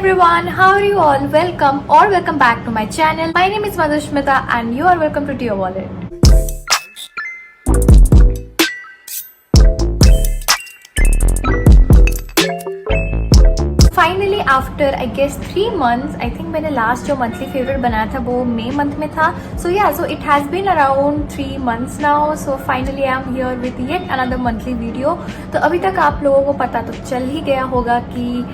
everyone, how are you all? Welcome or welcome back to my channel. My name is Madhushmita and you are welcome to Dear Wallet. Finally after I guess 3 months, I think मैंने last जो monthly favourite बनाया था वो मई month में था. So it has been around 3 months now. So finally I am here with yet another monthly video. तो अभी तक आप लोगों को पता तो चल ही गया होगा कि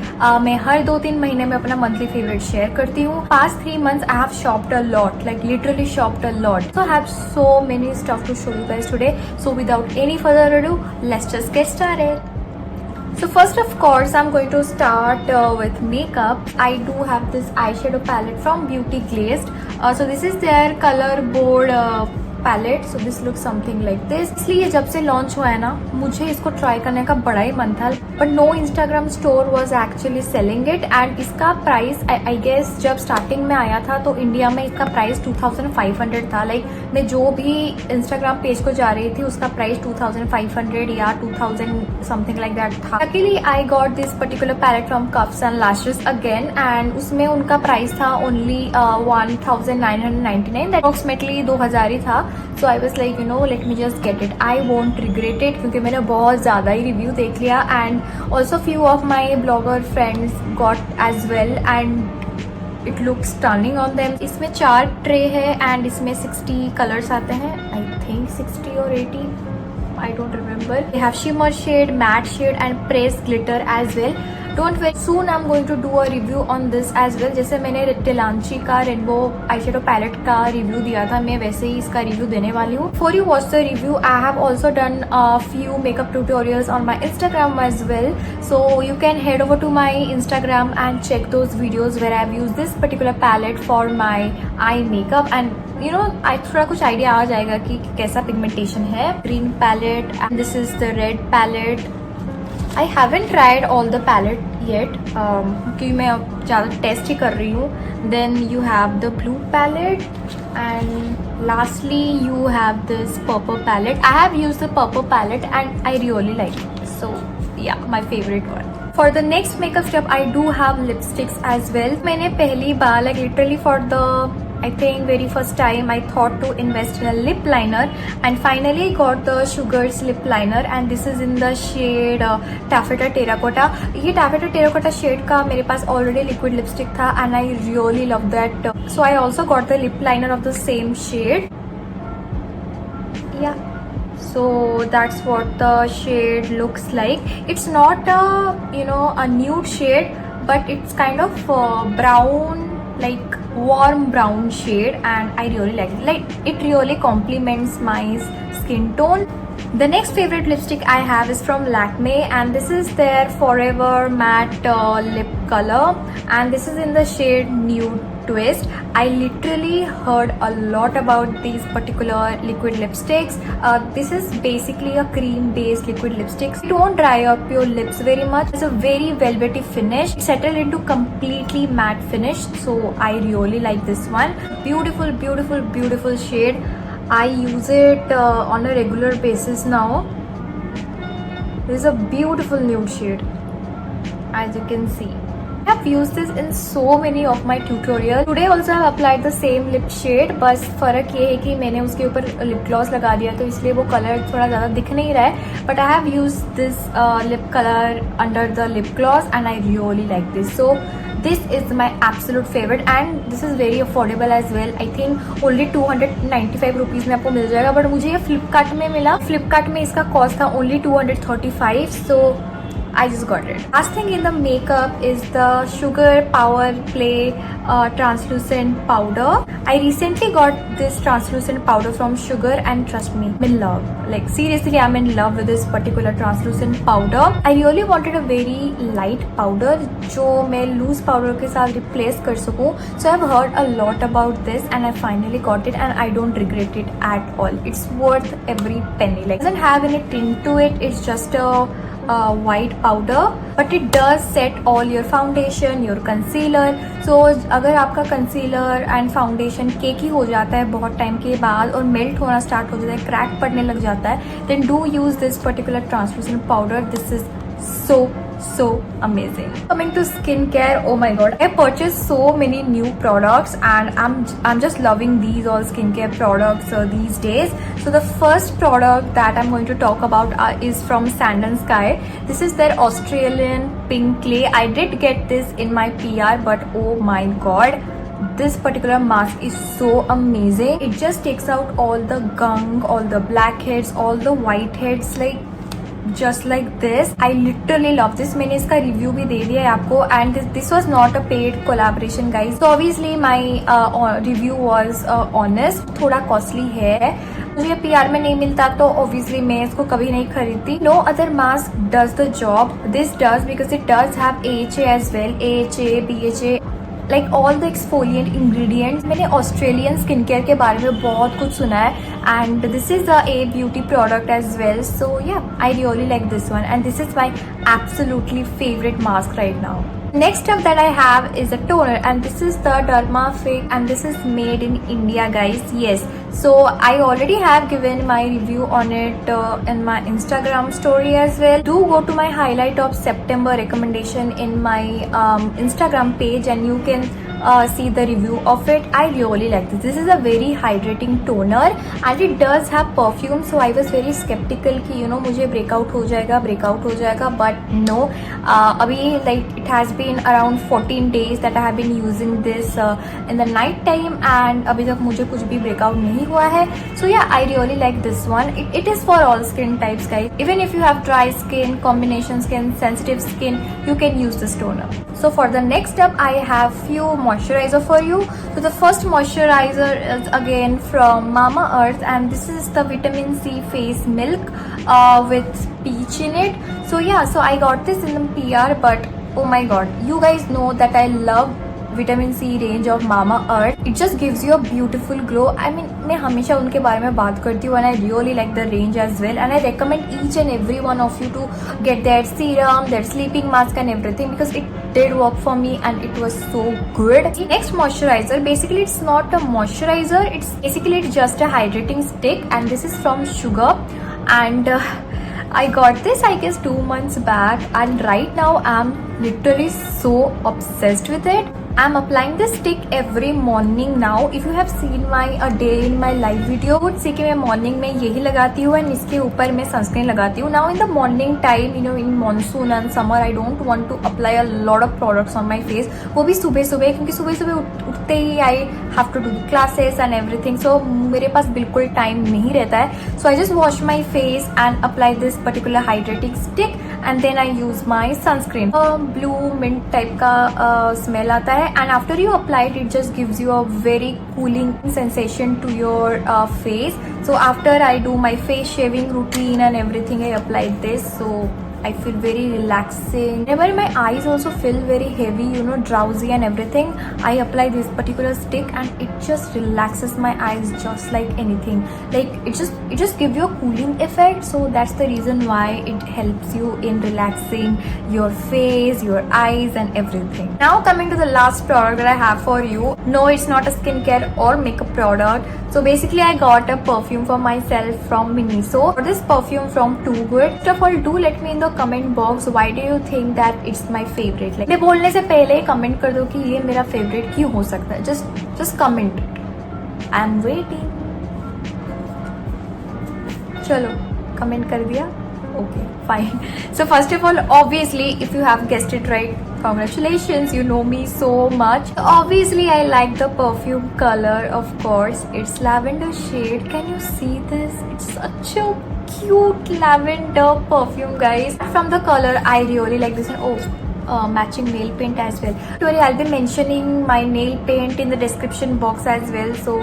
मैं हर 2-3 महीने में अपना मंथली फेवरेट शेयर करती हूँ. Past 3 months I have shopped a lot, like literally shopped a lot. So I have so many stuff to show you guys today. So without any further ado, let's just get started. So first of course I'm going to start with makeup. I do have this eyeshadow palette from Beauty Glazed. So this is their color board palette. So this look something like this. इसलिए जब से launch हुआ है ना, मुझे इसको try करने का बड़ा ही मन था, but no Instagram store was actually selling it. And इसका प्राइस आई गेस जब स्टार्टिंग में आया था तो इंडिया में इसका प्राइस 2500 था. लाइक मैं जो भी इंस्टाग्राम पेज को जा रही थी उसका प्राइस 2500 या 2000 समथिंग लाइक दैट था. Luckily I got this particular palette from Cuffs and Lashes again, and उसमें उनका प्राइस था ओनली 1999, अप्रोक्सीमेटली 2000 ही था. So I was like, let me just get it. I won't regret it क्योंकि मैंने बहुत ज़्यादा ही review देख लिया. And also few of my blogger friends got as well and it looks stunning on them. इसमें 4 tray है and इसमें 60 colours आते हैं. I think 60 or 80. I don't remember. They have shimmer shade, matte shade and pressed glitter as well. Don't worry, soon I'm going to do a review on this as well. जैसे मैंने टिलांची का rainbow eyeshadow palette का review दिया था, मैं वैसे ही इसका review देने वाली हूँ. Before you watch the review, I have also done a few makeup tutorials on my Instagram as well. So you can head over to my Instagram and check those videos where I've used this particular palette for my eye makeup. And थोड़ा कुछ idea आ जाएगा कि कैसा pigmentation है. Green palette and this is the red palette. I haven't tried all the palette yet क्योंकि मैं अब ज़्यादा टेस्ट ही कर रही हूँ. Then you have the blue palette and lastly you have this purple palette. I have used the purple palette and I really like it. So yeah, my favorite one. For the next makeup step, I do have lipsticks as well. मैंने पहली बार like literally for the I think very first time I thought to invest in a lip liner and finally got the Sugar's lip liner and this is in the shade Taffeta Terracotta. ये Taffeta Terracotta shade का मेरे पास already liquid lipstick था and I really love that. So I also got the lip liner of the same shade. Yeah. So that's what the shade looks like. It's not a nude shade, but it's kind of brown, like warm brown shade, and I really like it. Like it really complements my skin tone. The next favorite lipstick I have is from Lakme and this is their Forever Matte Lip Color and this is in the shade Nude Twist. I literally heard a lot about these particular liquid lipsticks. This is basically a cream based liquid lipstick. It won't dry up your lips very much. It's a very velvety finish. It settled into completely matte finish. So I really like this one. Beautiful, beautiful, beautiful shade. I use it on a regular basis now. This is a beautiful nude shade as you can see. I have used this in so many of my tutorials. Today also I have applied the same lip shade. बस फ़र्क ये है कि मैंने उसके ऊपर lip gloss लगा दिया तो इसलिए वो कलर थोड़ा ज़्यादा दिख नहीं रहा है. But I have used this lip color under the lip gloss and I really like this. So this is my absolute favorite and this is very affordable as well. I think only 295 rupees में आपको मिल जाएगा, but मुझे ये फ्लिपकार्ट में मिला. फ्लिपकार्ट में इसका cost था only 235. So I just got it. Last thing in the makeup is the Sugar Power Play translucent powder. I recently got this translucent powder from Sugar and trust me, I'm in love. Like seriously, I'm in love with this particular translucent powder. I really wanted a very light powder जो मैं loose powder के साथ replace कर सकूँ. So I've heard a lot about this and I finally got it and I don't regret it at all. It's worth every penny. Like it doesn't have any tint to it. It's just a white powder but it does set all your foundation, your concealer. So अगर आपका concealer and foundation केकी हो जाता है बहुत time के बाद और melt होना स्टार्ट हो जाता है, क्रैक पड़ने लग जाता है, then do use this particular translucent powder. This is so so amazing. Coming to skincare, oh my god, I purchased so many new products and I'm just loving these all skincare products these days. So the first product that I'm going to talk about is from Sand and Sky. This is their Australian pink clay. I did get this in my PR, but oh my god, this particular mask is so amazing. It just takes out all the gunk, all the blackheads, all the whiteheads, like just like this. I literally love this. मैंने इसका review भी दे दिया है आपको, and this was not a paid collaboration guys, so obviously my review was honest. थोड़ा costly है, मुझे PR में नहीं मिलता तो obviously मैं इसको कभी नहीं खरीदती. No other mask does the job. This does because it does have AHA as well, AHA, BHA, like all the exfoliant ingredients. मैंने ऑस्ट्रेलियन स्किन केयर के बारे में बहुत कुछ सुना है and this is a beauty product as well, so yeah, I really like this one and this is my absolutely favorite mask right now. Next up that I have is a toner and this is the Dermafix and this is made in India guys. Yes, so I already have given my review on it in my Instagram story as well. Do go to my highlight of September recommendation in my Instagram page and you can see the review of it. I really like this. This is a very hydrating toner and it does have perfume, so I was very skeptical कि you know मुझे breakout हो जाएगा, but no. अभी like it has been around 14 days that I have been using this in the night time and अभी तक मुझे कुछ भी breakout नहीं हुआ है. So yeah, I really like this one. It is for all skin types guys. Even if you have dry skin, combination skin, sensitive skin, you can use this toner. So for the next step, I have few moisturizer for you. So the first moisturizer is again from Mamaearth and this is the vitamin C face milk with peach in it. So yeah, so I got this in the PR, but oh my god, you guys know that I love vitamin C range of Mamaearth. It just gives you a beautiful glow. I mean, मैं हमेशा उनके बारे में बात करती हूँ and I really like the range as well and I recommend each and every one of you to get their serum, their sleeping mask and everything because it did work for me and it was so good. Next moisturizer, basically it's not a moisturizer, it's basically just a hydrating stick and this is from Sugar and I got this I guess 2 months back and right now I'm literally so obsessed with it. I'm applying this stick every morning now. If you have seen my a day in my live video, would see कि मैं morning में यही लगाती हूँ and इसके ऊपर मैं sunscreen लगाती हूँ. Now in the morning time, you know, in monsoon and summer, I don't want to apply a lot of products on my face. वो भी सुबह क्योंकि सुबह उठते ही I have to do the classes and everything. So मेरे पास बिल्कुल time नहीं रहता है. So I just wash my face and apply this particular hydrating stick and then I use my sunscreen. Blue mint type का smell आता है. And after you apply it, it just gives you a very cooling sensation to your face. So after I do my face shaving routine and everything, I apply this, so I feel very relaxing. Whenever my eyes also feel very heavy, you know, drowsy and everything, I apply this particular stick and it just relaxes my eyes just like anything. Like it just gives you a cooling effect, so that's the reason why it helps you in relaxing your face, your eyes and everything. Now coming to the last product that I have for you. No, it's not a skincare or makeup product. So basically I got a perfume for myself from Miniso. This perfume from Too Good. First of all, do let me in the comment box why do you think that it's my favorite. Like मैं बोलने से पहले comment कर दो कि ये मेरा favorite क्यों हो सकता है. Just comment it. I'm waiting. चलो comment कर दिया. Okay, fine. So first of all, obviously, if you have guessed it right, congratulations, you know me so much. Obviously, I like the perfume color, of course. It's lavender shade. Can you see this? It's such a cute lavender perfume, guys. From the color, I really like this one. Oh, matching nail paint as well. Don't worry, I'll be mentioning my nail paint in the description box as well, so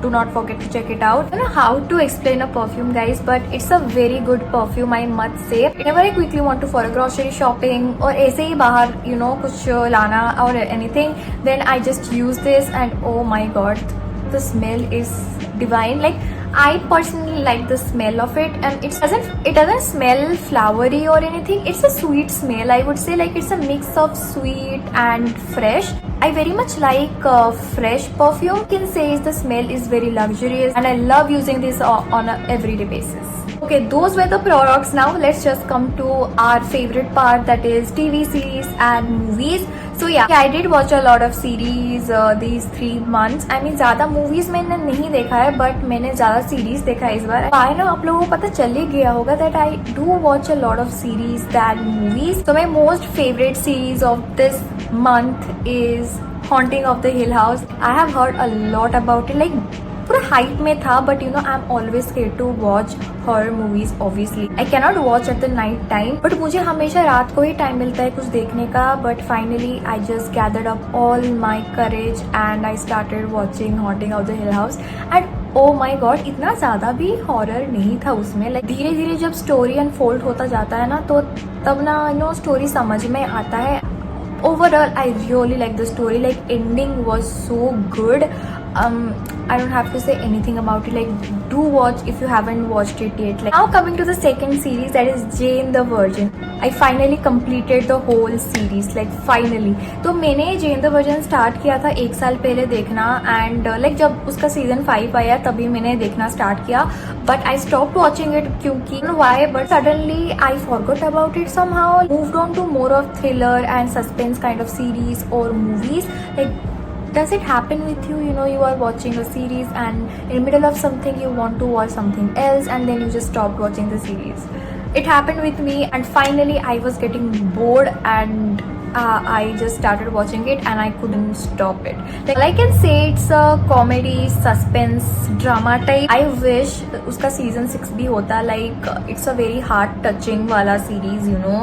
do not forget to check it out. I don't know how to explain a perfume, guys, but it's a very good perfume, I must say. Whenever I quickly want to for a grocery shopping or ऐसे ही बाहर, you know, कुछ लाना or anything, then I just use this and oh my god, the smell is divine. Like I personally like the smell of it, and it doesn't smell flowery or anything. It's a sweet smell, I would say. Like it's a mix of sweet and fresh. I very much like fresh perfume. You can say the smell is very luxurious and I love using this on a everyday basis. Okay, those were the products. Now let's just come to our favorite part, that is TV series and movies. So yeah, I did watch a lot of series these 3 months. I mean ज्यादा movies मैंने नहीं देखा है, but मैंने ज्यादा series देखा है इस बार. I know आप लोगों को पता चल ही गया होगा that I do watch a lot of series than movies. So my most favorite series of this month is Haunting of the Hill House. I have heard a lot about it. Like पूरा hype में था, but you know I am always scared to watch horror movies. Obviously I can not watch at the night time, but मुझे हमेशा रात को ही time मिलता है कुछ देखने का. But finally I just gathered up all my courage and I started watching Haunting of the Hill House. And oh my God, इतना ज्यादा भी हॉरर नहीं था उसमें. लाइक धीरे धीरे जब स्टोरी अनफोल्ड होता जाता है ना, तो तब ना यू नो स्टोरी समझ में आता है. Overall, I really like the story. Like ending was so good. I don't have to say anything about it. Like do watch if you haven't watched it yet. Like now coming to the second series, that is Jane the Virgin. I finally completed the whole series. Like finally. तो मैंने Jane the Virgin start किया था 1 साल पहले देखना, and like जब उसका season 5 आया तभी मैंने देखना start किया. But I stopped watching it क्योंकि why? But suddenly I forgot about it somehow. Moved on to more of thriller and suspense kind of series or movies. Like does it happen with you? You know, you are watching a series and in the middle of something you want to watch something else and then you just stopped watching the series. It happened with me, and finally I was getting bored and I just started watching it and I couldn't stop it. Like I can say it's a comedy, suspense, drama type. I wish uska season 6 bhi hota. Like it's a very heart touching wala series, you know.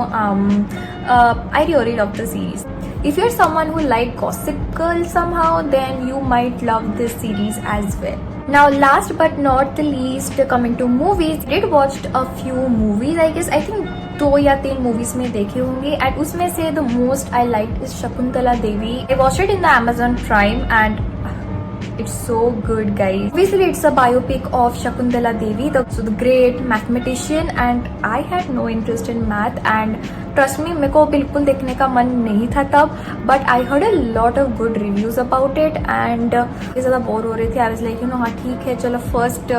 I really love the series. If you're someone who like Gossip Girl somehow, then you might love this series as well. Now last but not the least, coming to movies, I did watched a few movies. I guess I think 2 या 3 movies में देखी होंगी, and उसमें से the most I liked is Shakuntala Devi. I watched it in the Amazon Prime and it's so good, guys. Obviously it's a biopic of Shakuntala Devi, the great mathematician, and I had no interest in math, and trust me, मेरे को बिल्कुल देखने का मन नहीं था तब. But I heard a lot of good reviews about it and ज़्यादा बोर हो रहे थे. I was like, you know, हाँ ठीक है, चलो first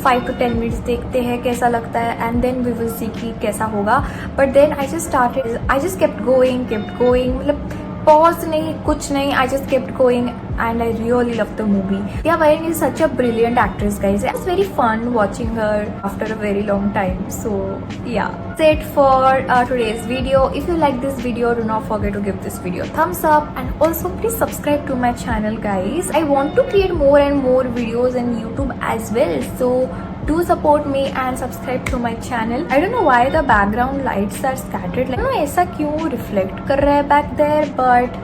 5 to 10 minutes देखते हैं कैसा लगता है, and then we will see कि कैसा होगा. But then I just kept going. मतलब pause नहीं, कुछ नहीं. I just kept going and I really loved the movie. Yeah, Varun is such a brilliant actress, guys. It was very fun watching her after a very long time. So yeah, that's it for today's video. If you like this video, do not forget to give this video a thumbs up, and also please subscribe to my channel, guys. I want to create more and more videos on YouTube as well, so do support me and subscribe to my channel. I don't know why the background lights are scattered. Like, I don't know ऐसा क्यों reflect कर रहा है back there, but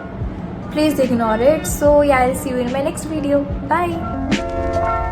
please ignore it. So yeah, I'll see you in my next video. Bye.